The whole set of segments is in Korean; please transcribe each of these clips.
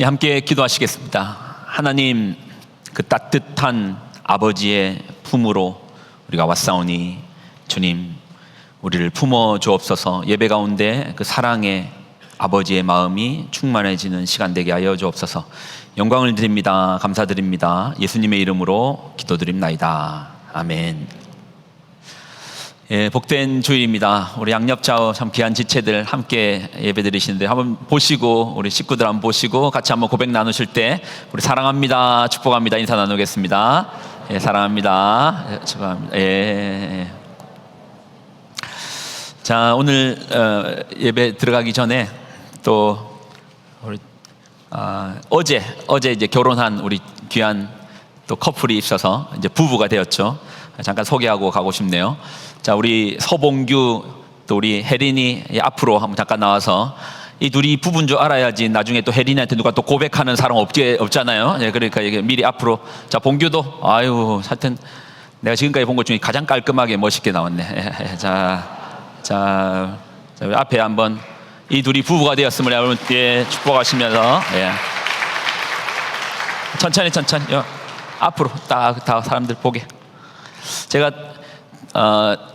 함께 기도하시겠습니다. 하나님, 그 따뜻한 아버지의 품으로 우리가 왔사오니 주님, 우리를 품어 주옵소서. 예배 가운데 그 사랑의 아버지의 마음이 충만해지는 시간 되게 하여 주옵소서. 영광을 드립니다. 감사드립니다. 예수님의 이름으로 기도드립나이다. 아멘. 예, 복된 주일입니다. 우리 양옆좌우 참 귀한 지체들 함께 예배 드리시는데 한번 보시고, 우리 식구들 한번 보시고 같이 한번 고백 나누실 때 우리 사랑합니다, 축복합니다 인사 나누겠습니다. 예, 사랑합니다, 예, 축복합니다. 예. 자, 오늘 예배 들어가기 전에 또 우리 어제 이제 결혼한 우리 귀한 또 커플이 있어서 이제 부부가 되었죠. 잠깐 소개하고 가고 싶네요. 자, 우리 서봉규 또 우리 혜린이 앞으로 한번 잠깐 나와서, 이 둘이 부부인 줄 알아야지 나중에 또 혜린이한테 누가 또 고백하는 사람 없잖아요. 예, 그러니까 이게 미리 앞으로. 자, 봉규도 아유, 하여튼 내가 지금까지 본 것 중에 가장 깔끔하게 멋있게 나왔네. 예, 자, 앞에 한번 이 둘이 부부가 되었음을 여러분 축복하시면서, 예. 천천히 앞으로 다 사람들 보게. 제가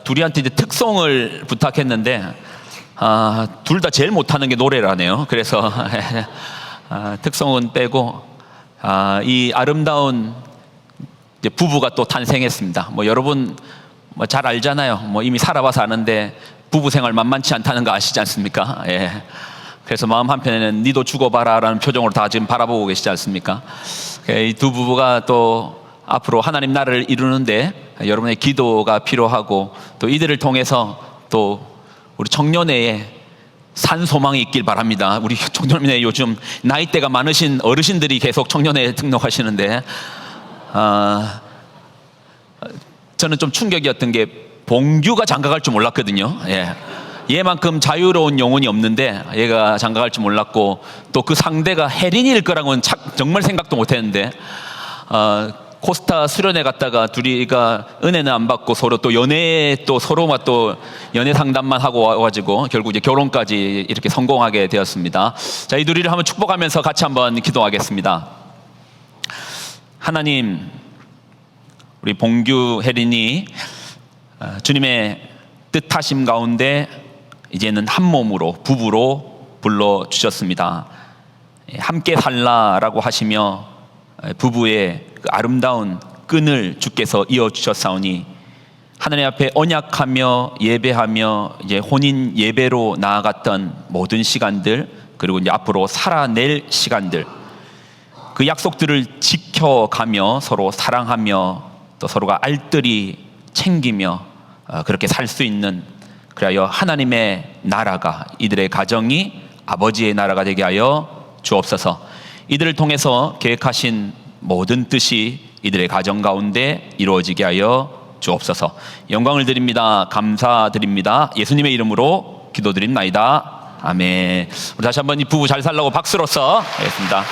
둘이한테 이제 특송을 부탁했는데 둘 다 제일 못하는 게 노래라네요. 그래서 특송은 빼고 이 아름다운 이제 부부가 또 탄생했습니다. 뭐 여러분 뭐 잘 알잖아요. 뭐 이미 살아봐서 아는데 부부 생활 만만치 않다는 거 아시지 않습니까? 예. 그래서 마음 한편에는 니도 죽어봐라라는 표정으로 다 지금 바라보고 계시지 않습니까? 이 두 부부가 또 앞으로 하나님 나라를 이루는데 여러분의 기도가 필요하고, 또 이들을 통해서 또 우리 청년회에 산 소망이 있길 바랍니다. 우리 청년회 요즘 나이대가 많으신 어르신들이 계속 청년회에 등록하시는데 저는 좀 충격이었던 게 봉규가 장가갈 줄 몰랐거든요. 예. 얘만큼 자유로운 영혼이 없는데 얘가 장가갈 줄 몰랐고, 또 그 상대가 혜린이일 거라고는 정말 생각도 못했는데 코스타 수련회 갔다가 둘이가 은혜는 안 받고 서로 또 서로만 또 연애 상담만 하고 와가지고 결국 이제 결혼까지 이렇게 성공하게 되었습니다. 자, 이 둘이를 한번 축복하면서 같이 한번 기도하겠습니다. 하나님, 우리 봉규 혜린이 주님의 뜻하심 가운데 이제는 한 몸으로 부부로 불러주셨습니다. 함께 살라라고 하시며 부부의 그 아름다운 끈을 주께서 이어주셨사오니 하나님 앞에 언약하며 예배하며 이제 혼인 예배로 나아갔던 모든 시간들, 그리고 이제 앞으로 살아낼 시간들, 그 약속들을 지켜가며 서로 사랑하며 또 서로가 알뜰히 챙기며 그렇게 살 수 있는, 그리하여 하나님의 나라가, 이들의 가정이 아버지의 나라가 되게 하여 주옵소서. 이들을 통해서 계획하신 모든 뜻이 이들의 가정 가운데 이루어지게 하여 주옵소서. 영광을 드립니다. 감사드립니다. 예수님의 이름으로 기도드립나이다. 아멘. 우리 다시 한번 이 부부 잘 살라고 박수로서 하겠습니다.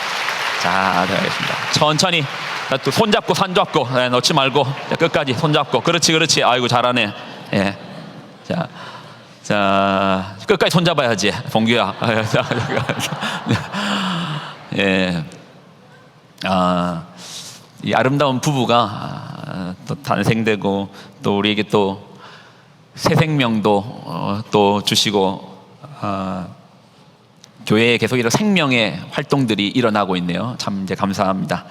자, 들어가겠습니다. 천천히 또 손잡고 산잡고 놓지 말고 끝까지 손잡고. 그렇지. 아이고 잘하네. 예. 자, 끝까지 손잡아야지, 봉규야. 예. 이 아름다운 부부가 또 탄생되고, 또 우리에게 또 새 생명도 또 주시고, 교회에 계속 이런 생명의 활동들이 일어나고 있네요. 참 이제 감사합니다.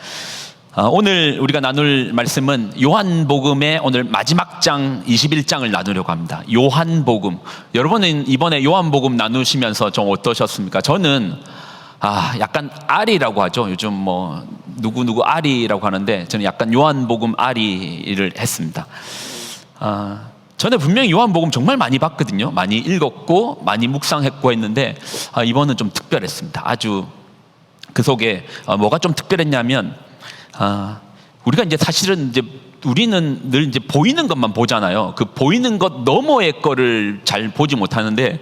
오늘 우리가 나눌 말씀은 요한복음의 오늘 마지막 장 21장을 나누려고 합니다. 요한복음. 여러분은 이번에 요한복음 나누시면서 좀 어떠셨습니까? 저는 약간 아리라고 하죠. 요즘 뭐 누구 아리라고 하는데 저는 약간 요한복음 아리를 했습니다. 전에 분명히 요한복음 정말 많이 봤거든요. 많이 읽었고 많이 묵상했고 했는데 이번은 좀 특별했습니다. 아주 그 속에 뭐가 좀 특별했냐면, 우리가 이제 사실은 이제 우리는 늘 이제 보이는 것만 보잖아요. 그 보이는 것 너머의 거를 잘 보지 못하는데,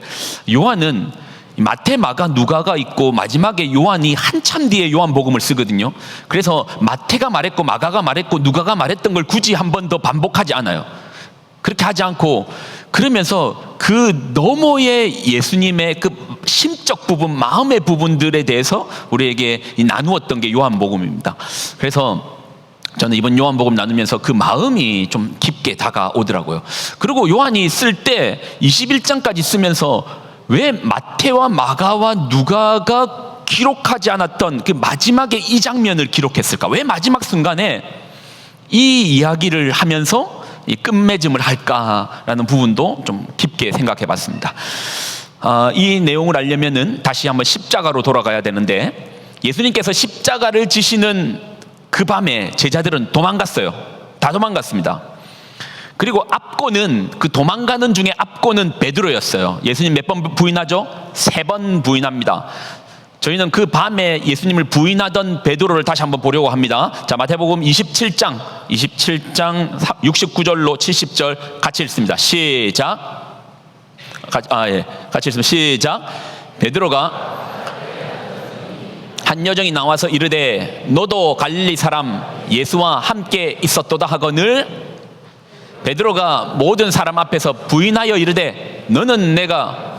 요한은 마태, 마가, 누가가 있고 마지막에 요한이 한참 뒤에 요한복음을 쓰거든요. 그래서 마태가 말했고 마가가 말했고 누가가 말했던 걸 굳이 한 번 더 반복하지 않아요. 그렇게 하지 않고, 그러면서 그 너머의 예수님의 그 심적 부분, 마음의 부분들에 대해서 우리에게 나누었던 게 요한복음입니다. 그래서 저는 이번 요한복음 나누면서 그 마음이 좀 깊게 다가오더라고요. 그리고 요한이 쓸 때 21장까지 쓰면서 왜 마태와 마가와 누가가 기록하지 않았던 그 마지막에 이 장면을 기록했을까? 왜 마지막 순간에 이 이야기를 하면서 이 끝맺음을 할까라는 부분도 좀 깊게 생각해 봤습니다. 이 내용을 알려면은 다시 한번 십자가로 돌아가야 되는데, 예수님께서 십자가를 지시는 그 밤에 제자들은 도망갔어요. 다 도망갔습니다. 그리고 앞권은, 그 도망가는 중에 앞권은 베드로였어요. 예수님 몇 번 부인하죠? 3번 부인합니다. 저희는 그 밤에 예수님을 부인하던 베드로를 다시 한번 보려고 합니다. 자, 마태복음 27장 69절로 70절 같이 읽습니다. 시작. 같이 읽습니다. 시작. 베드로가 한 여정이 나와서 이르되 너도 갈릴리 사람 예수와 함께 있었도다 하거늘, 베드로가 모든 사람 앞에서 부인하여 이르되 나는 내가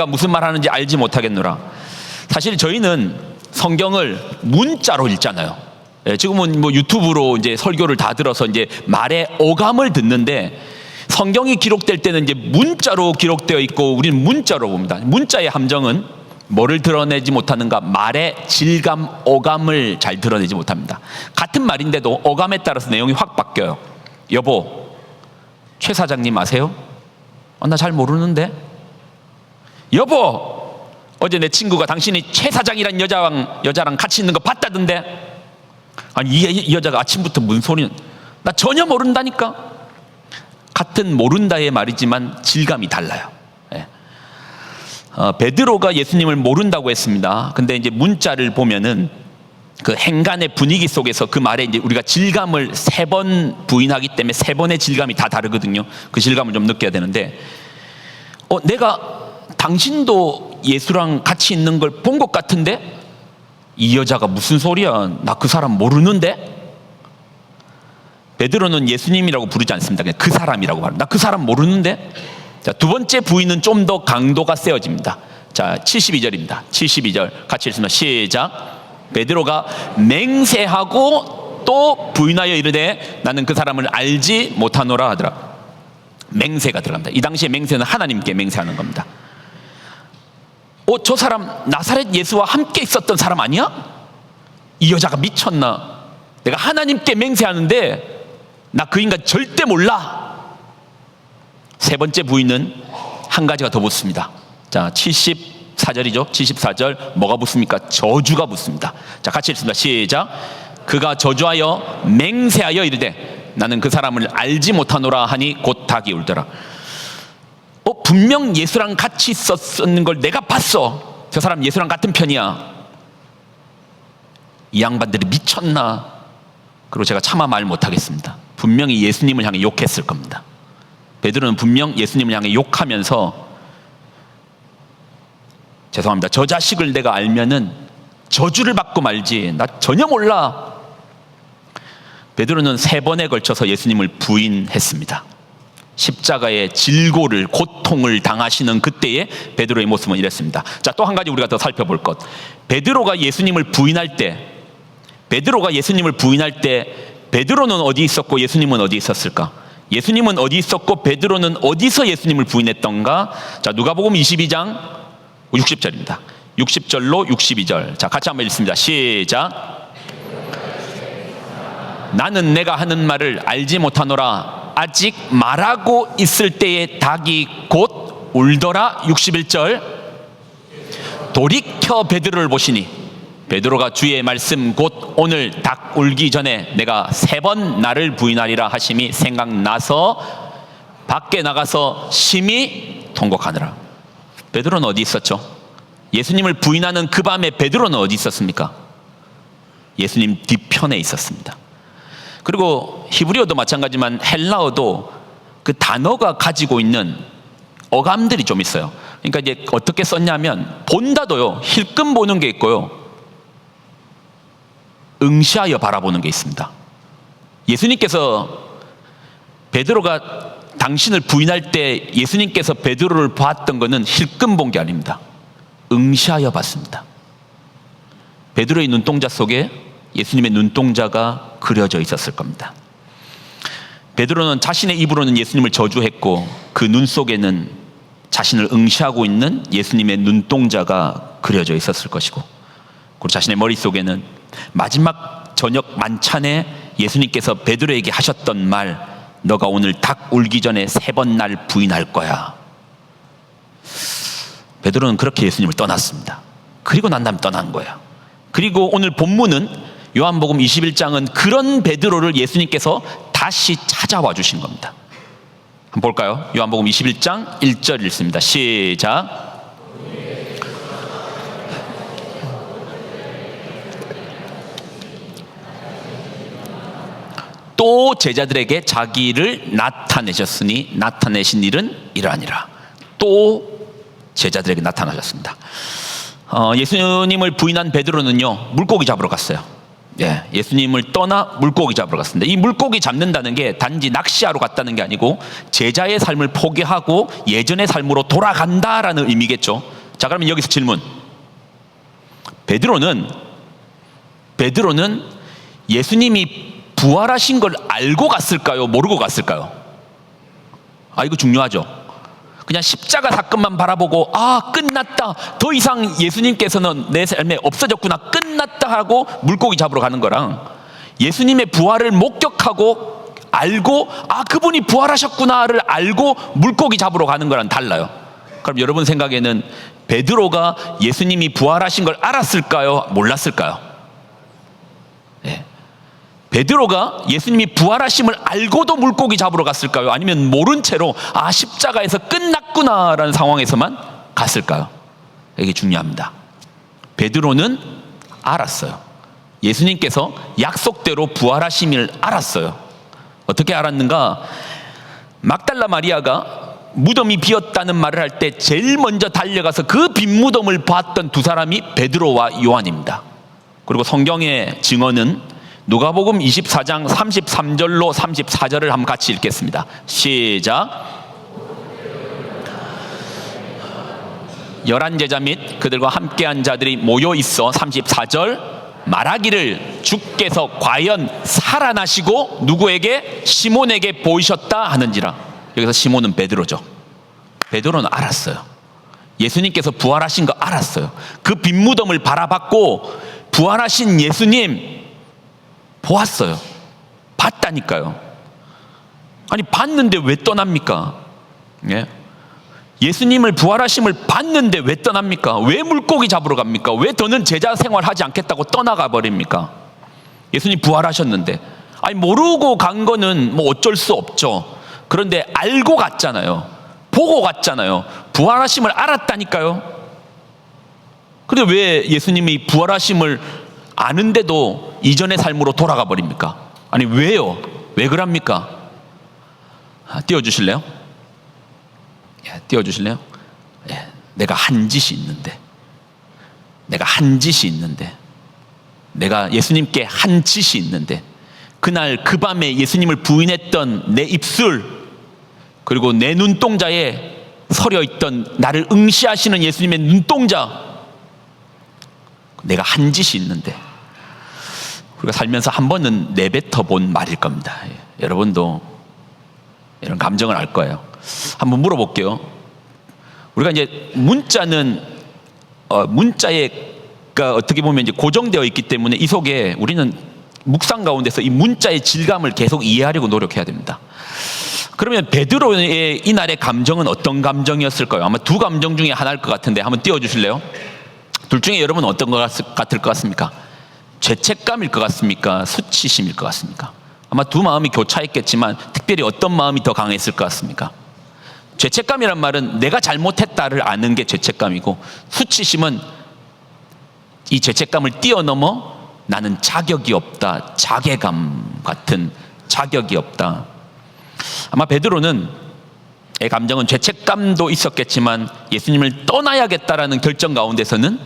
무슨 말 하는지 알지 못하겠노라. 사실 저희는 성경을 문자로 읽잖아요. 지금은 뭐 유튜브로 이제 설교를 다 들어서 이제 말의 어감을 듣는데, 성경이 기록될 때는 이제 문자로 기록되어 있고 우리는 문자로 봅니다. 문자의 함정은 뭐를 드러내지 못하는가? 말의 질감, 어감을 잘 드러내지 못합니다. 같은 말인데도 어감에 따라서 내용이 확 바뀌어요. 여보, 최 사장님 아세요? 나 잘 모르는데. 여보, 어제 내 친구가 당신이 최 사장이란 여자랑 같이 있는 거 봤다던데. 아니, 이 여자가 아침부터 무슨 소리는, 나 전혀 모른다니까. 같은 모른다의 말이지만 질감이 달라요. 베드로가 예수님을 모른다고 했습니다. 근데 이제 문자를 보면은 그 행간의 분위기 속에서 그 말에 이제 우리가 질감을 3번 부인하기 때문에 3번의 질감이 다 다르거든요. 그 질감을 좀 느껴야 되는데, 내가 당신도 예수랑 같이 있는 걸 본 것 같은데? 이 여자가 무슨 소리야? 나 그 사람 모르는데? 베드로는 예수님이라고 부르지 않습니다. 그냥 그 사람이라고 말합니다. 나 그 사람 모르는데? 자, 두 번째 부인은 좀 더 강도가 세워집니다. 자, 72절입니다. 72절 같이 읽습니다. 시작. 베드로가 맹세하고 또 부인하여 이르되 나는 그 사람을 알지 못하노라 하더라. 맹세가 들어갑니다. 이 당시에 맹세는 하나님께 맹세하는 겁니다. 저 사람 나사렛 예수와 함께 있었던 사람 아니야? 이 여자가 미쳤나? 내가 하나님께 맹세하는데 나 그 인간 절대 몰라. 세 번째 부인은 한 가지가 더 붙습니다. 자, 74절이죠. 74절 뭐가 붙습니까? 저주가 붙습니다. 자, 같이 읽습니다. 시작. 그가 저주하여 맹세하여 이르되 나는 그 사람을 알지 못하노라 하니 곧 닭이 울더라. 분명 예수랑 같이 있었는 걸 내가 봤어. 저 사람 예수랑 같은 편이야. 이 양반들이 미쳤나? 그리고 제가 차마 말 못하겠습니다. 분명히 예수님을 향해 욕했을 겁니다. 베드로는 분명 예수님을 향해 욕하면서, 죄송합니다, 저 자식을 내가 알면은 저주를 받고 말지, 나 전혀 몰라. 베드로는 3번에 걸쳐서 예수님을 부인했습니다. 십자가의 질고를, 고통을 당하시는 그때의 베드로의 모습은 이랬습니다. 자, 또 한 가지 우리가 더 살펴볼 것. 베드로가 예수님을 부인할 때 베드로는 어디 있었고 예수님은 어디 있었을까? 예수님은 어디 있었고 베드로는 어디서 예수님을 부인했던가? 자, 누가복음 22장 60절입니다. 60절로 62절. 자, 같이 한번 읽습니다. 시작. 나는 내가 하는 말을 알지 못하노라. 아직 말하고 있을 때에 닭이 곧 울더라. 61절. 돌이켜 베드로를 보시니 베드로가 주의 말씀 곧 오늘 닭 울기 전에 내가 3번 나를 부인하리라 하심이 생각나서 밖에 나가서 심히 통곡하느라. 베드로는 어디 있었죠? 예수님을 부인하는 그 밤에 베드로는 어디 있었습니까? 예수님 뒤편에 있었습니다. 그리고 히브리어도 마찬가지지만 헬라어도 그 단어가 가지고 있는 어감들이 좀 있어요. 그러니까 이제 어떻게 썼냐면, 본다도요, 힐끔 보는 게 있고요, 응시하여 바라보는 게 있습니다. 예수님께서 베드로가 당신을 부인할 때 예수님께서 베드로를 봤던 것은 힐끔 본 게 아닙니다. 응시하여 봤습니다. 베드로의 눈동자 속에 예수님의 눈동자가 그려져 있었을 겁니다. 베드로는 자신의 입으로는 예수님을 저주했고 그 눈 속에는 자신을 응시하고 있는 예수님의 눈동자가 그려져 있었을 것이고, 그리고 자신의 머릿속에는 마지막 저녁 만찬에 예수님께서 베드로에게 하셨던 말, 너가 오늘 닭 울기 전에 3번 날 부인할 거야. 베드로는 그렇게 예수님을 떠났습니다. 그리고 난 다음에 떠난 거야. 그리고 오늘 본문은 요한복음 21장은 그런 베드로를 예수님께서 다시 찾아와 주신 겁니다. 한번 볼까요? 요한복음 21장 1절 읽습니다. 시작. 또 제자들에게 자기를 나타내셨으니 나타내신 일은 이러하니라. 또 제자들에게 나타나셨습니다. 예수님을 부인한 베드로는요, 물고기 잡으러 갔어요. 예수님을 떠나 물고기 잡으러 갔습니다. 이 물고기 잡는다는 게 단지 낚시하러 갔다는 게 아니고 제자의 삶을 포기하고 예전의 삶으로 돌아간다라는 의미겠죠. 자, 그러면 여기서 질문. 베드로는 예수님이 부활하신 걸 알고 갔을까요? 모르고 갔을까요? 이거 중요하죠. 그냥 십자가 사건만 바라보고 끝났다, 더 이상 예수님께서는 내 삶에 없어졌구나, 끝났다 하고 물고기 잡으러 가는 거랑 예수님의 부활을 목격하고 알고 그분이 부활하셨구나를 알고 물고기 잡으러 가는 거랑 달라요. 그럼 여러분 생각에는 베드로가 예수님이 부활하신 걸 알았을까요? 몰랐을까요? 베드로가 예수님이 부활하심을 알고도 물고기 잡으러 갔을까요? 아니면 모른 채로 십자가에서 끝났구나라는 상황에서만 갔을까요? 이게 중요합니다. 베드로는 알았어요. 예수님께서 약속대로 부활하심을 알았어요. 어떻게 알았는가? 막달라 마리아가 무덤이 비었다는 말을 할 때 제일 먼저 달려가서 그 빈 무덤을 봤던 두 사람이 베드로와 요한입니다. 그리고 성경의 증언은 누가복음 24장 33절로 34절을 한번 같이 읽겠습니다. 시작. 11 제자 및 그들과 함께한 자들이 모여 있어 34절 말하기를 주께서 과연 살아나시고 누구에게? 시몬에게 보이셨다 하는지라. 여기서 시몬은 베드로죠. 베드로는 알았어요. 예수님께서 부활하신 거 알았어요. 그 빈 무덤을 바라봤고 부활하신 예수님 보았어요. 봤다니까요. 봤는데 왜 떠납니까? 예수님을 부활하심을 봤는데 왜 떠납니까? 왜 물고기 잡으러 갑니까? 왜 더는 제자 생활하지 않겠다고 떠나가 버립니까? 예수님 부활하셨는데. 모르고 간 거는 어쩔 수 없죠. 그런데 알고 갔잖아요. 보고 갔잖아요. 부활하심을 알았다니까요. 그런데 왜 예수님이 부활하심을 아는데도 이전의 삶으로 돌아가 버립니까? 왜요? 왜 그럽니까? 띄워주실래요? 띄워주실래요? 내가 한 짓이 있는데, 내가 예수님께 한 짓이 있는데, 그날 그 밤에 예수님을 부인했던 내 입술, 그리고 내 눈동자에 서려있던 나를 응시하시는 예수님의 눈동자, 내가 한 짓이 있는데, 우리가 살면서 한 번은 내뱉어 본 말일 겁니다. 여러분도 이런 감정을 알 거예요. 한번 물어볼게요. 우리가 이제 문자는 문자가 어떻게 보면 이제 고정되어 있기 때문에 이 속에 우리는 묵상 가운데서 이 문자의 질감을 계속 이해하려고 노력해야 됩니다. 그러면 베드로의 이날의 감정은 어떤 감정이었을까요? 아마 두 감정 중에 하나일 것 같은데 한번 띄워주실래요? 둘 중에 여러분은 어떤 것 같을 것 같습니까? 죄책감일 것 같습니까? 수치심일 것 같습니까? 아마 두 마음이 교차했겠지만 특별히 어떤 마음이 더 강했을 것 같습니까? 죄책감이란 말은 내가 잘못했다를 아는 게 죄책감이고, 수치심은 이 죄책감을 뛰어넘어 나는 자격이 없다, 자괴감 같은 자격이 없다. 아마 베드로는 의 감정은 죄책감도 있었겠지만 예수님을 떠나야겠다라는 결정 가운데서는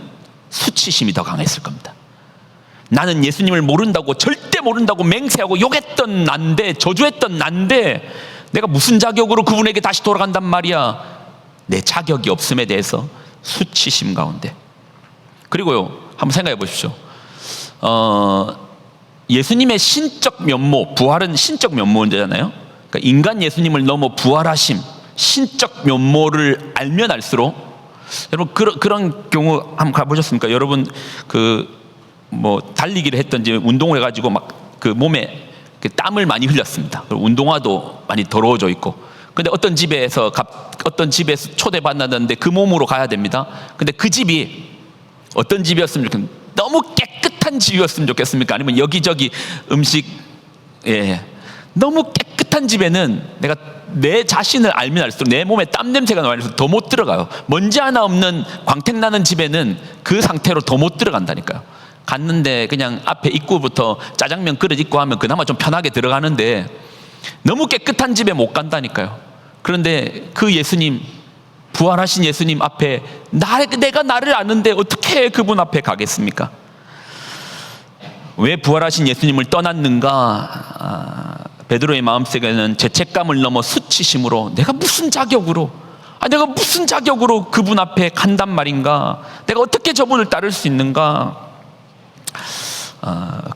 수치심이 더 강했을 겁니다. 나는 예수님을 모른다고, 절대 모른다고 맹세하고 욕했던 난데, 저주했던 난데 내가 무슨 자격으로 그분에게 다시 돌아간단 말이야. 내 자격이 없음에 대해서 수치심 가운데. 그리고요, 한번 생각해 보십시오. 예수님의 신적 면모, 부활은 신적 면모잖아요. 그러니까 인간 예수님을 넘어 부활하심, 신적 면모를 알면 알수록, 여러분 그런 경우 한번 가보셨습니까? 여러분 달리기를 했던지 운동을 해가지고 막 그 몸에 땀을 많이 흘렸습니다. 그리고 운동화도 많이 더러워져 있고. 근데 어떤 집에서 초대받았는데 그 몸으로 가야 됩니다. 근데 그 집이 어떤 집이었으면 좋겠습니까? 너무 깨끗한 집이었으면 좋겠습니까? 아니면 여기저기 음식, 너무 깨끗한 집에는 내가 내 자신을 알면 알수록 내 몸에 땀 냄새가 나서 더 못 들어가요. 먼지 하나 없는 광택 나는 집에는 그 상태로 더 못 들어간다니까요. 갔는데 그냥 앞에 입구부터 짜장면 그릇 있고 하면 그나마 좀 편하게 들어가는데, 너무 깨끗한 집에 못 간다니까요. 그런데 그 예수님, 부활하신 예수님 앞에 내가 나를 아는데 어떻게 그분 앞에 가겠습니까? 왜 부활하신 예수님을 떠났는가? 베드로의 마음속에는 죄책감을 넘어 수치심으로 내가 무슨 자격으로 그분 앞에 간단 말인가? 내가 어떻게 저분을 따를 수 있는가?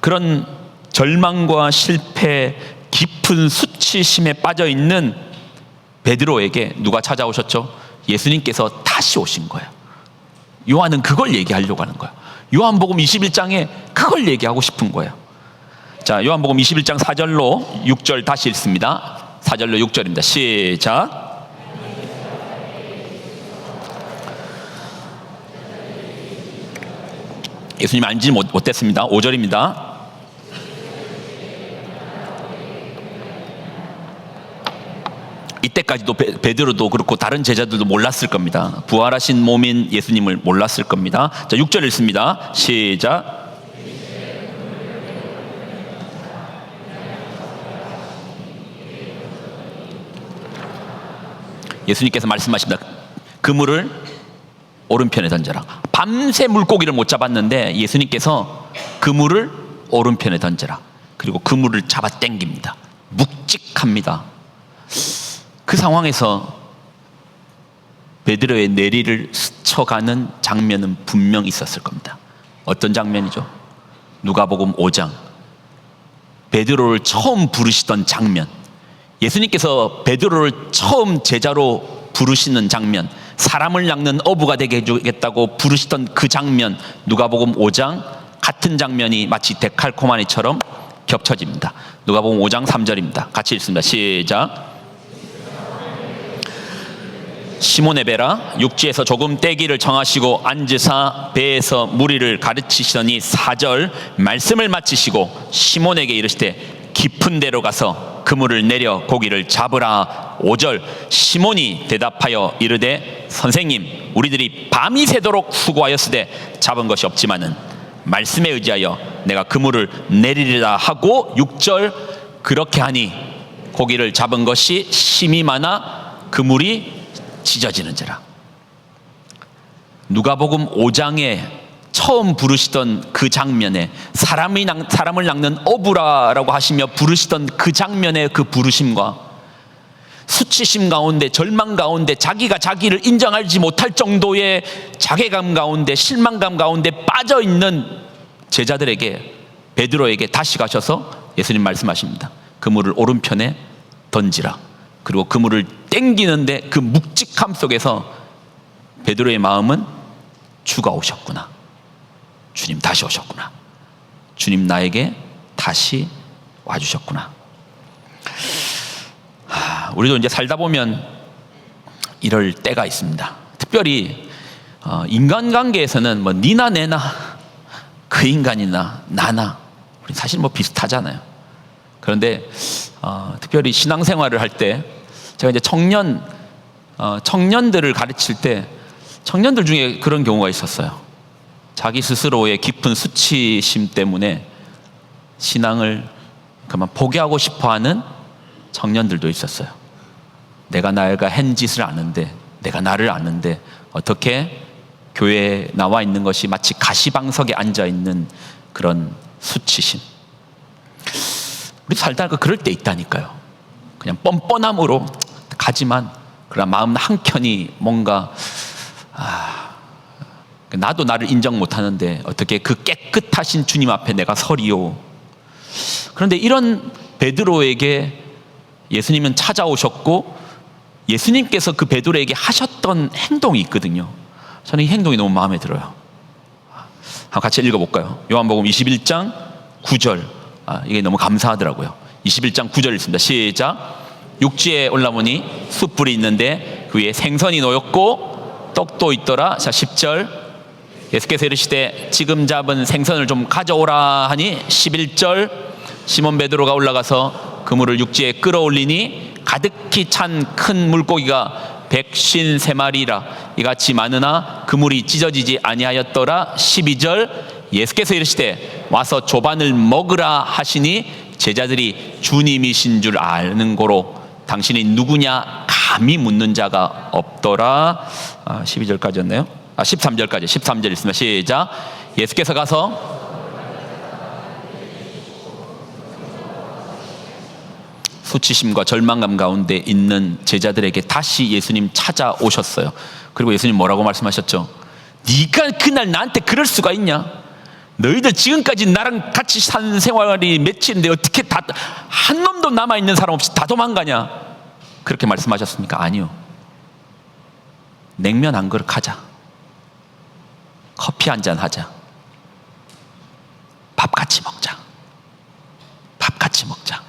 그런 절망과 실패, 깊은 수치심에 빠져 있는 베드로에게 누가 찾아오셨죠? 예수님께서 다시 오신 거예요. 요한은 그걸 얘기하려고 하는 거예요. 요한복음 21장에 그걸 얘기하고 싶은 거예요. 자, 요한복음 21장 4절로 6절 다시 읽습니다. 4절로 6절입니다. 시작. 예수님 알지 못했습니다. 5절입니다. 이때까지도 베드로도 그렇고 다른 제자들도 몰랐을 겁니다. 부활하신 몸인 예수님을 몰랐을 겁니다. 자, 6절 읽습니다. 시작. 예수님께서 말씀하십니다. 그물을 오른편에 던져라. 밤새 물고기를 못 잡았는데 예수님께서 그물을 오른편에 던져라. 그리고 그물을 잡아 당깁니다. 묵직합니다. 그 상황에서 베드로의 내리를 스쳐가는 장면은 분명 있었을 겁니다. 어떤 장면이죠? 누가복음 5장, 베드로를 처음 부르시던 장면, 예수님께서 베드로를 처음 제자로 부르시는 장면, 사람을 낚는 어부가 되게 해주겠다고 부르시던 그 장면, 누가복음 5장 같은 장면이 마치 데칼코마니처럼 겹쳐집니다. 누가복음 5장 3절입니다. 같이 읽습니다. 시작. 시몬의 배라 육지에서 조금 떼기를 정하시고 앉으사 배에서 무리를 가르치시더니 4절 말씀을 마치시고 시몬에게 이르시되 깊은 데로 가서 그물을 내려 고기를 잡으라. 5절 시몬이 대답하여 이르되 선생님 우리들이 밤이 새도록 수고하였으되 잡은 것이 없지만은 말씀에 의지하여 내가 그물을 내리리라 하고 6절 그렇게 하니 고기를 잡은 것이 심이 많아 그물이 찢어지는지라. 누가복음 5장에 처음 부르시던 그 장면에 사람을 낚는 어부라라고 하시며 부르시던 그 장면의 그 부르심과 수치심 가운데, 절망 가운데, 자기가 자기를 인정하지 못할 정도의 자괴감 가운데, 실망감 가운데 빠져 있는 제자들에게, 베드로에게 다시 가셔서 예수님 말씀하십니다. 그물을 오른편에 던지라. 그리고 그물을 땡기는데 그 묵직함 속에서 베드로의 마음은 주가 오셨구나. 주님 다시 오셨구나. 주님 나에게 다시 와주셨구나. 우리도 이제 살다 보면 이럴 때가 있습니다. 특별히 인간관계에서는 뭐 니나 내나 그 인간이나 나나 우리 사실 뭐 비슷하잖아요. 그런데 특별히 신앙생활을 할 때 제가 이제 청년들을 가르칠 때 청년들 중에 그런 경우가 있었어요. 자기 스스로의 깊은 수치심 때문에 신앙을 그만 포기하고 싶어하는 청년들도 있었어요. 내가 한 짓을 아는데, 내가 나를 아는데 어떻게 교회에 나와 있는 것이 마치 가시방석에 앉아 있는 그런 수치심. 우리 살다가 그럴 때 있다니까요. 그냥 뻔뻔함으로 가지만 그러나 마음 한켠이 뭔가 나도 나를 인정 못하는데 어떻게 그 깨끗하신 주님 앞에 내가 서리요. 그런데 이런 베드로에게 예수님은 찾아오셨고 예수님께서 그 베드로에게 하셨던 행동이 있거든요. 저는 이 행동이 너무 마음에 들어요. 한번 같이 읽어볼까요? 요한복음 21장 9절. 이게 너무 감사하더라고요. 21장 9절 읽습니다. 시작. 육지에 올라보니 숯불이 있는데 그 위에 생선이 놓였고 떡도 있더라. 자, 10절. 예수께서 이르시되 지금 잡은 생선을 좀 가져오라 하니 11절. 시몬 베드로가 올라가서 그물을 육지에 끌어올리니 가득히 찬 큰 물고기가 153마리라 이같이 많으나 그물이 찢어지지 아니하였더라. 12절. 예수께서 이르시되 와서 조반을 먹으라 하시니 제자들이 주님이신 줄 아는 고로 당신이 누구냐 감히 묻는 자가 없더라. 12절까지였나요? 13절까지. 13절 있습니다. 시작. 예수께서 가서 수치심과 절망감 가운데 있는 제자들에게 다시 예수님 찾아오셨어요. 그리고 예수님 뭐라고 말씀하셨죠? 네가 그날 나한테 그럴 수가 있냐? 너희들 지금까지 나랑 같이 산 생활이 며칠인데 어떻게 다 한 놈도 남아있는 사람 없이 다 도망가냐? 그렇게 말씀하셨습니까? 아니요. 냉면 한 그릇 하자. 커피 한잔 하자. 밥 같이 먹자. 밥 같이 먹자.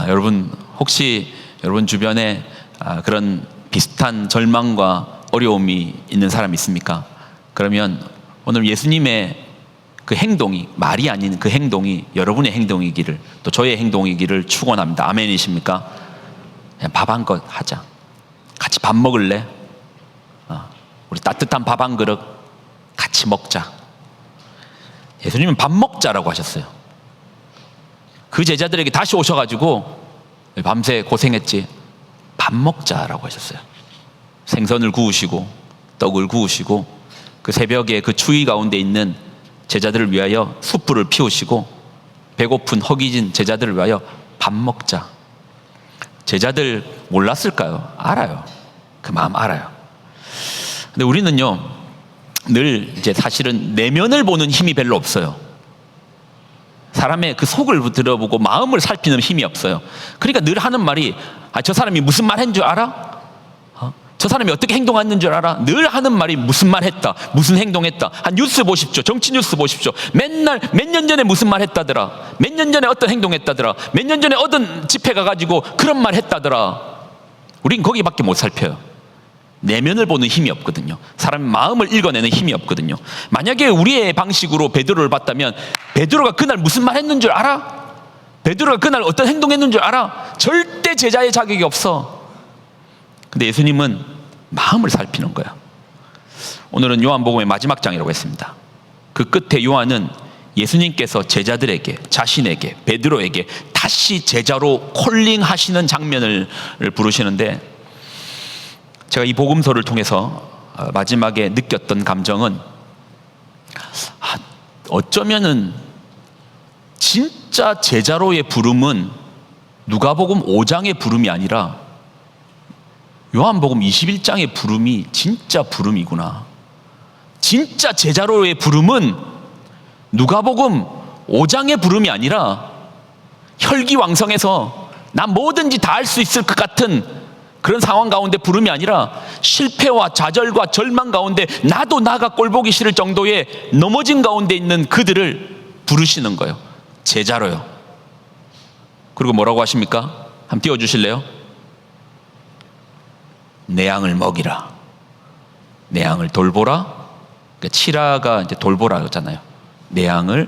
여러분 혹시 여러분 주변에 그런 비슷한 절망과 어려움이 있는 사람 있습니까? 그러면 오늘 예수님의 그 행동이 말이 아닌 그 행동이 여러분의 행동이기를 또 저의 행동이기를 축원합니다. 아멘이십니까? 그냥 밥 한 것 하자. 같이 밥 먹을래? 우리 따뜻한 밥 한 그릇 같이 먹자. 예수님은 밥 먹자라고 하셨어요. 그 제자들에게 다시 오셔가지고 밤새 고생했지 밥 먹자라고 하셨어요. 생선을 구우시고 떡을 구우시고 그 새벽에 그 추위 가운데 있는 제자들을 위하여 숯불을 피우시고 배고픈 허기진 제자들을 위하여 밥 먹자. 제자들 몰랐을까요? 알아요. 그 마음 알아요. 근데 우리는요 늘 이제 사실은 내면을 보는 힘이 별로 없어요. 사람의 그 속을 들어보고 마음을 살피는 힘이 없어요. 그러니까 늘 하는 말이 저 사람이 무슨 말 했는 줄 알아? 저 사람이 어떻게 행동했는 줄 알아? 늘 하는 말이 무슨 말 했다, 무슨 행동했다. 한 뉴스 보십시오. 정치 뉴스 보십시오. 맨날 몇 년 전에 무슨 말 했다더라, 몇 년 전에 어떤 행동했다더라, 몇 년 전에 어떤 집회 가가지고 그런 말 했다더라. 우린 거기밖에 못 살펴요. 내면을 보는 힘이 없거든요. 사람의 마음을 읽어내는 힘이 없거든요. 만약에 우리의 방식으로 베드로를 봤다면 베드로가 그날 무슨 말 했는 줄 알아? 베드로가 그날 어떤 행동했는 줄 알아? 절대 제자의 자격이 없어. 근데 예수님은 마음을 살피는 거야. 오늘은 요한복음의 마지막 장이라고 했습니다. 그 끝에 요한은 예수님께서 제자들에게, 자신에게, 베드로에게 다시 제자로 콜링하시는 장면을 부르시는데 제가 이 복음서를 통해서 마지막에 느꼈던 감정은 어쩌면은 진짜 제자로의 부름은 누가복음 5장의 부름이 아니라 요한복음 21장의 부름이 진짜 부름이구나. 진짜 제자로의 부름은 누가복음 5장의 부름이 아니라 혈기왕성해서 나 뭐든지 다 할 수 있을 것 같은 그런 상황 가운데 부름이 아니라 실패와 좌절과 절망 가운데 나도 나가 꼴보기 싫을 정도의 넘어진 가운데 있는 그들을 부르시는 거예요. 제자로요. 그리고 뭐라고 하십니까? 한번 띄워주실래요? 내 양을 먹이라. 내 양을 돌보라. 그러니까 치라가 이제 돌보라잖아요. 내 양을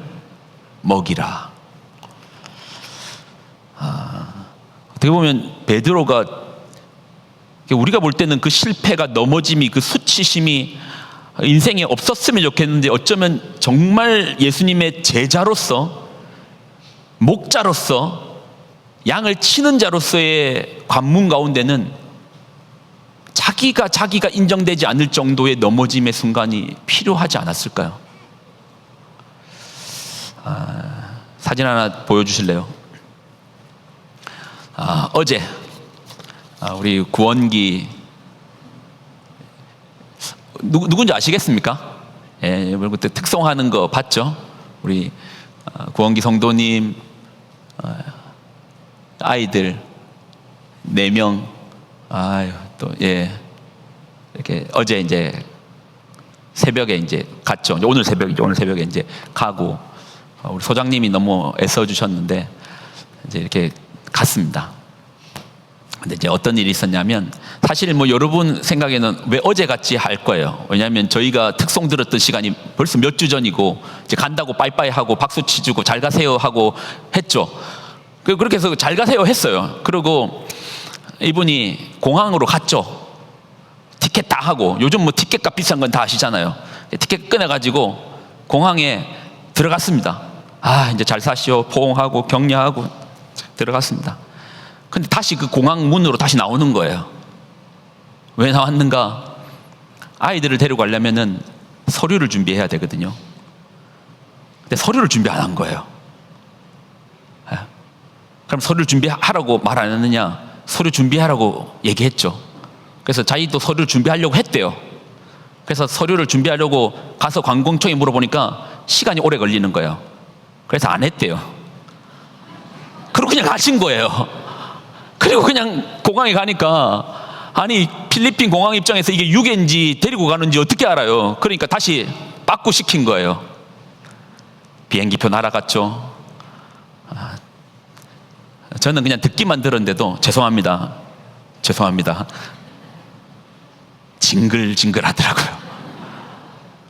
먹이라. 어떻게 보면 베드로가 우리가 볼 때는 그 실패가 넘어짐이 그 수치심이 인생에 없었으면 좋겠는데 어쩌면 정말 예수님의 제자로서 목자로서 양을 치는 자로서의 관문 가운데는 자기가 인정되지 않을 정도의 넘어짐의 순간이 필요하지 않았을까요? 사진 하나 보여주실래요? 어제 우리 구원기 누군지 아시겠습니까? 예, 그때 특송하는 거 봤죠? 우리 구원기 성도님 아이들 4명 또 이렇게 어제 이제 새벽에 이제 갔죠. 오늘 새벽에 이제 가고 우리 소장님이 너무 애써주셨는데 이제 이렇게 갔습니다. 근데 이제 어떤 일이 있었냐면 사실 뭐 여러분 생각에는 왜 어제 갔지 할 거예요. 왜냐하면 저희가 특송 들었던 시간이 벌써 몇 주 전이고 이제 간다고 빠이빠이 하고 박수 치주고 잘 가세요 하고 했죠. 그렇게 해서 잘 가세요 했어요. 그리고 이분이 공항으로 갔죠. 티켓 다 하고 요즘 뭐 티켓값 비싼 건 다 아시잖아요. 티켓 끊어가지고 공항에 들어갔습니다. 이제 잘 사시오 포옹하고 격려하고 들어갔습니다. 근데 다시 그 공항 문으로 다시 나오는 거예요. 왜 나왔는가? 아이들을 데려가려면은 서류를 준비해야 되거든요. 근데 서류를 준비 안 한 거예요. 그럼 서류를 준비하라고 말 안 했느냐? 서류 준비하라고 얘기했죠. 그래서 자기도 서류를 준비하려고 했대요. 그래서 서류를 준비하려고 가서 관공청에 물어보니까 시간이 오래 걸리는 거예요. 그래서 안 했대요. 그리고 그냥 가신 거예요. 그리고 그냥 공항에 가니까 아니 필리핀 공항 입장에서 이게 유괴인지 데리고 가는지 어떻게 알아요? 그러니까 다시 빠꾸 시킨 거예요. 비행기표 날아갔죠. 저는 그냥 듣기만 들었는데도 죄송합니다. 징글징글 하더라고요.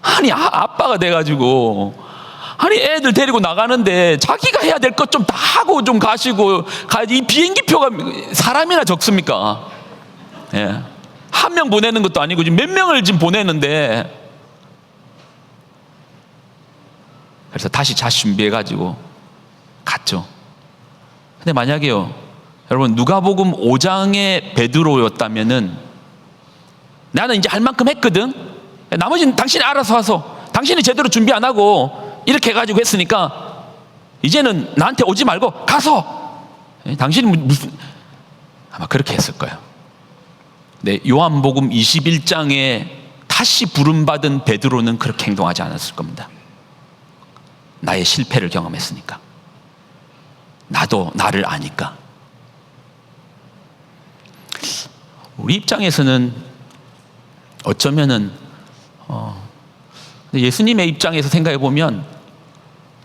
아니 아빠가 돼가지고 아니 애들 데리고 나가는데 자기가 해야 될 것 좀 다 하고 좀 가시고 이 비행기표가 사람이나 적습니까? 예. 한 명 보내는 것도 아니고 지금 몇 명을 지금 보내는데 그래서 다시 준비해가지고 갔죠. 근데 만약에요 여러분 누가복음 5장의 베드로였다면은 나는 이제 할 만큼 했거든. 나머지는 당신이 알아서 와서 당신이 제대로 준비 안 하고 이렇게 해가지고 했으니까 이제는 나한테 오지 말고 가서 당신이 무슨 아마 그렇게 했을 거예요. 네, 요한복음 21장에 다시 부름받은 베드로는 그렇게 행동하지 않았을 겁니다. 나의 실패를 경험했으니까 나도 나를 아니까. 우리 입장에서는 어쩌면은 예수님의 입장에서 생각해 보면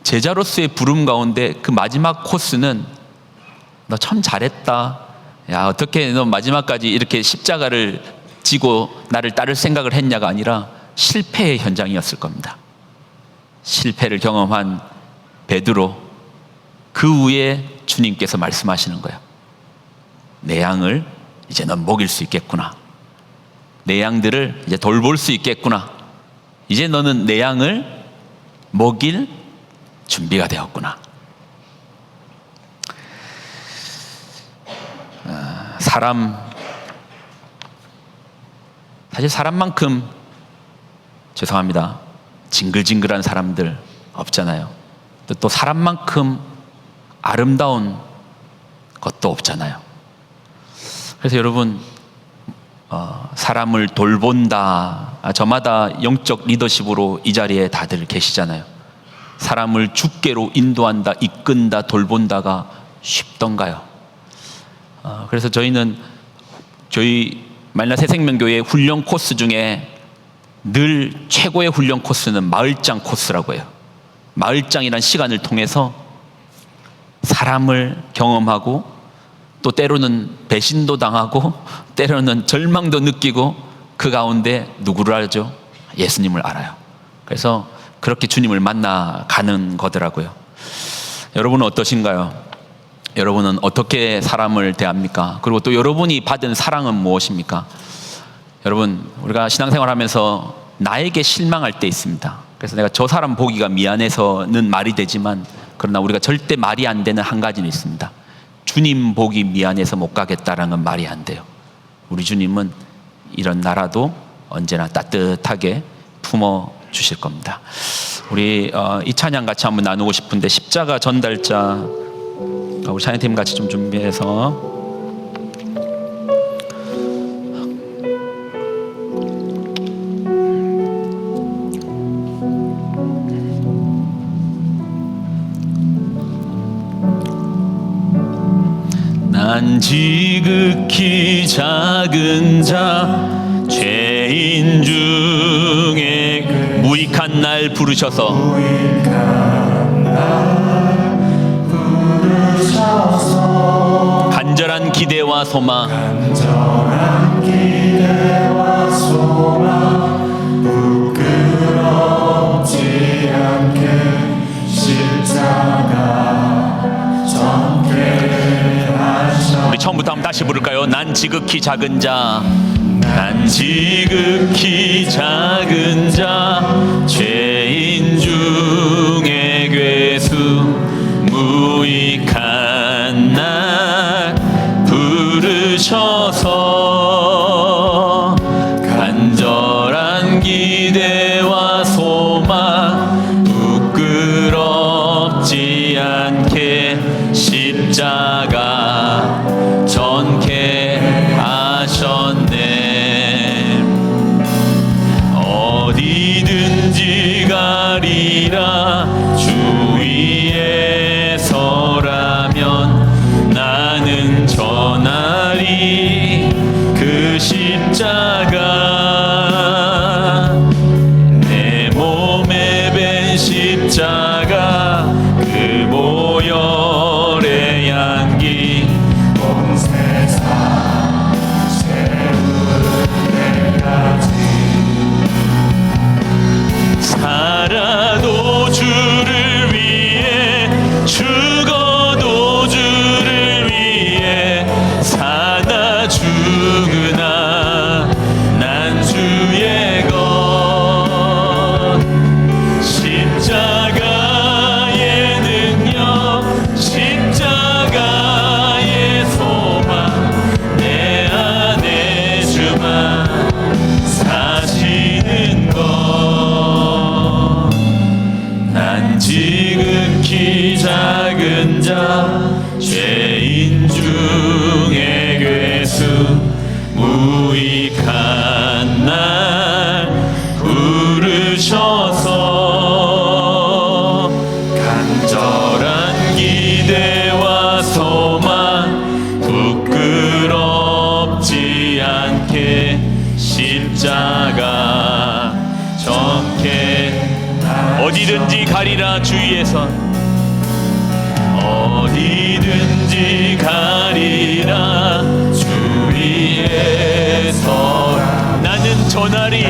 제자로서의 부름 가운데 그 마지막 코스는 너 참 잘했다. 야 어떻게 너 마지막까지 이렇게 십자가를 지고 나를 따를 생각을 했냐가 아니라 실패의 현장이었을 겁니다. 실패를 경험한 베드로 그 후에 주님께서 말씀하시는 거예요. 내 양을 이제 넌 먹일 수 있겠구나. 내 양들을 이제 돌볼 수 있겠구나. 이제 너는 내 양을 먹일 준비가 되었구나. 사실 사람만큼 죄송합니다. 징글징글한 사람들 없잖아요. 또 사람만큼 아름다운 것도 없잖아요. 그래서 여러분 사람을 돌본다. 저마다 영적 리더십으로 이 자리에 다들 계시잖아요. 사람을 주께로 인도한다, 이끈다, 돌본다가 쉽던가요? 그래서 저희는 저희 만나 새생명교회 훈련 코스 중에 늘 최고의 훈련 코스는 마을장 코스라고 해요. 마을장이란 시간을 통해서 사람을 경험하고 또 때로는 배신도 당하고 때로는 절망도 느끼고 그 가운데 누구를 알죠? 예수님을 알아요. 그래서 그렇게 주님을 만나가는 거더라고요. 여러분은 어떠신가요? 여러분은 어떻게 사람을 대합니까? 그리고 또 여러분이 받은 사랑은 무엇입니까? 여러분 우리가 신앙생활하면서 나에게 실망할 때 있습니다. 그래서 내가 저 사람 보기가 미안해서는 말이 되지만 그러나 우리가 절대 말이 안 되는 한 가지는 있습니다. 주님 보기 미안해서 못 가겠다라는 건 말이 안 돼요. 우리 주님은 이런 나라도 언제나 따뜻하게 품어 주실 겁니다. 우리 이 찬양 같이 한번 나누고 싶은데 십자가 전달자 우리 찬양팀 같이 좀 준비해서 난 지극히 작은 자 죄인 중에 무익한 날 부르셔서 간절한 기대와 소망 부끄럽지 않게 십자가 전케 하셔. 우리 처음부터 한번 다시 부를까요? 난 지극히 작은 자, 난 지극히 작은 자 죄인 중에 괴수 무익한 날 부르셔서 간절한 기대와 소망 부끄럽지 않게 십자가 전케 하셨네. 어디든지 가리라 주 위에 서라면 나는 전하리 그 십자가 내 몸에 밴 십자가 그 보혈의 향기 온 세상 채울 때까지 살아도 주를 위해 죽어도 주를 위해 사나 죽으나 난 주의 것 십자가의 능력 십자가의 소망 내 안에 주만 사시는 것 난 지극히 작은 자 죄인 중에 괴수 무익한 날 부르셔서 간절한 기대와 소망 부끄럽지 않게 십자가 전케 어디든지 가리라 주위에서 어디든지 가리라 주위에서 나는 전하리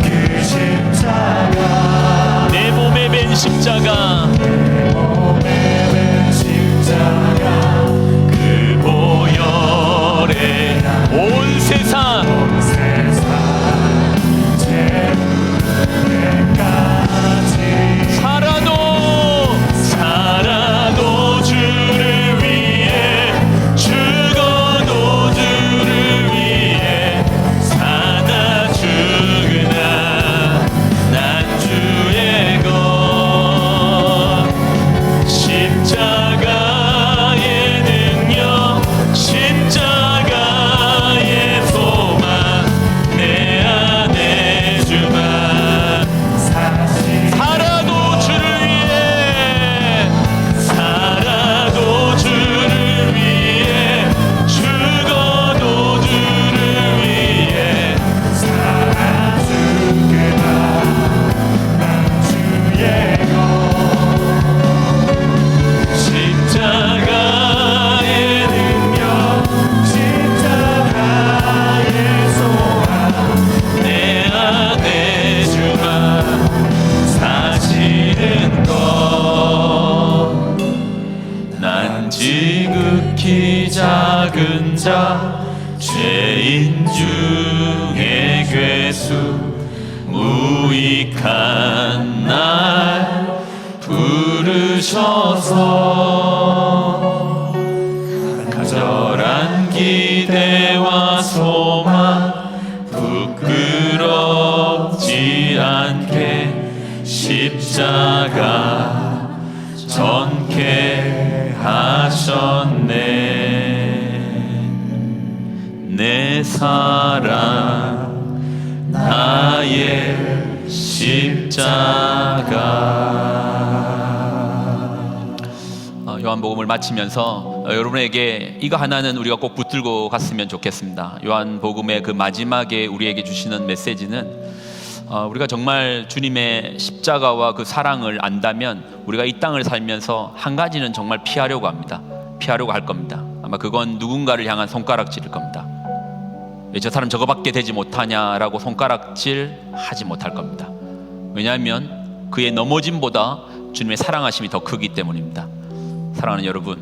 그 십자가 내 몸에 밴 십자가 몸에 밴 십자가 그 보혈에 온 세상 온 세상 채울 때까지 살아도 주를 위해 죽어도 주를 위해 사나 죽으나 난 주의 것 십자가의 능력 십자가의 소망 내 안에 주만 살아도 주를 위해 살아도 주를 위해 죽어도 주를 위해 살아 죽으나 난 주의 것 십자가의 능력 십자가의 소망 내 안에 주만 사시는 것 난 지극히 작은 자 죄인 중에 괴수 무익한 날 부르셔서 간절한 기대와 소망 부끄럽지 않게 십자가 전케 하셨네. 내 사랑 나의 십자가. 요한 요한복음을 마치면서 여러분에게 이거 하나는 우리가 꼭 붙들고 갔으면 좋겠습니다. 요한복음의 그 마지막에 우리에게 주시는 메시지는 우리가 정말 주님의 십자가와 그 사랑을 안다면 우리가 이 땅을 살면서 한 가지는 정말 피하려고 합니다. 피하려고 할 겁니다. 아마 그건 누군가를 향한 손가락질일 겁니다. 왜 저 사람 저거밖에 되지 못하냐라고 손가락질 하지 못할 겁니다. 왜냐하면 그의 넘어짐보다 주님의 사랑하심이 더 크기 때문입니다. 사랑하는 여러분,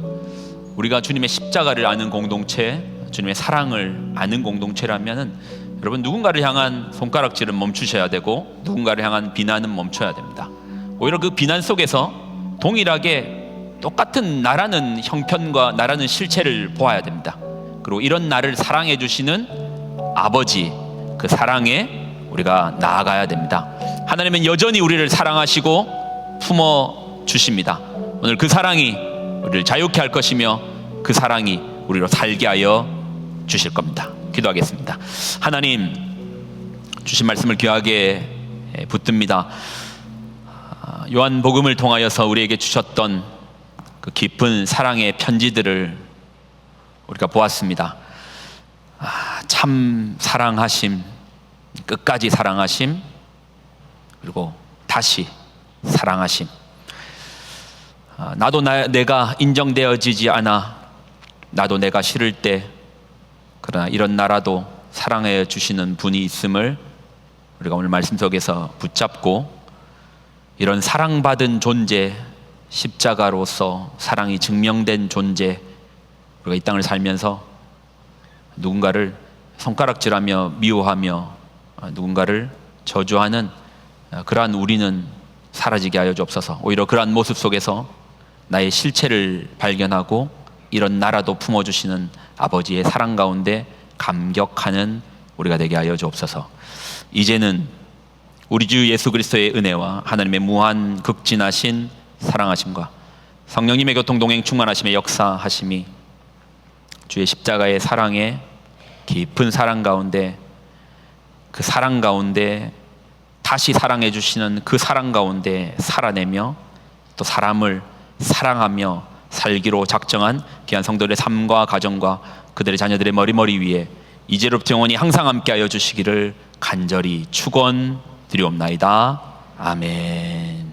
우리가 주님의 십자가를 아는 공동체, 주님의 사랑을 아는 공동체라면은 여러분 누군가를 향한 손가락질은 멈추셔야 되고 누군가를 향한 비난은 멈춰야 됩니다. 오히려 그 비난 속에서 동일하게 똑같은 나라는 형편과 나라는 실체를 보아야 됩니다. 그리고 이런 나를 사랑해 주시는 아버지, 그 사랑에 우리가 나아가야 됩니다. 하나님은 여전히 우리를 사랑하시고 품어 주십니다. 오늘 그 사랑이 우리를 자유케 할 것이며 그 사랑이 우리로 살게 하여 주실 겁니다. 기도하겠습니다. 하나님, 주신 말씀을 귀하게 붙듭니다. 요한복음을 통하여서 우리에게 주셨던 그 깊은 사랑의 편지들을 우리가 보았습니다. 참 사랑하심, 끝까지 사랑하심, 그리고 다시 사랑하심. 나도 내가 인정되어지지 않아, 나도 내가 싫을 때, 그러나 이런 나라도 사랑해 주시는 분이 있음을 우리가 오늘 말씀 속에서 붙잡고, 이런 사랑받은 존재, 십자가로서 사랑이 증명된 존재, 우리가 이 땅을 살면서 누군가를 손가락질하며 미워하며 누군가를 저주하는 그러한 우리는 사라지게 하여 주옵소서. 오히려 그러한 모습 속에서 나의 실체를 발견하고 이런 나라도 품어주시는 아버지의 사랑 가운데 감격하는 우리가 되게 하여 주옵소서. 이제는 우리 주 예수 그리스도의 은혜와 하나님의 무한 극진하신 사랑하심과 성령님의 교통 동행 충만하심의 역사하심이 주의 십자가의 사랑에 깊은 사랑 가운데, 그 사랑 가운데 다시 사랑해 주시는 그 사랑 가운데 살아내며 또 사람을 사랑하며 살기로 작정한 귀한 성도들의 삶과 가정과 그들의 자녀들의 머리머리 위에 이제로부터 영원히 항상 함께하여 주시기를 간절히 축원드리옵나이다. 아멘.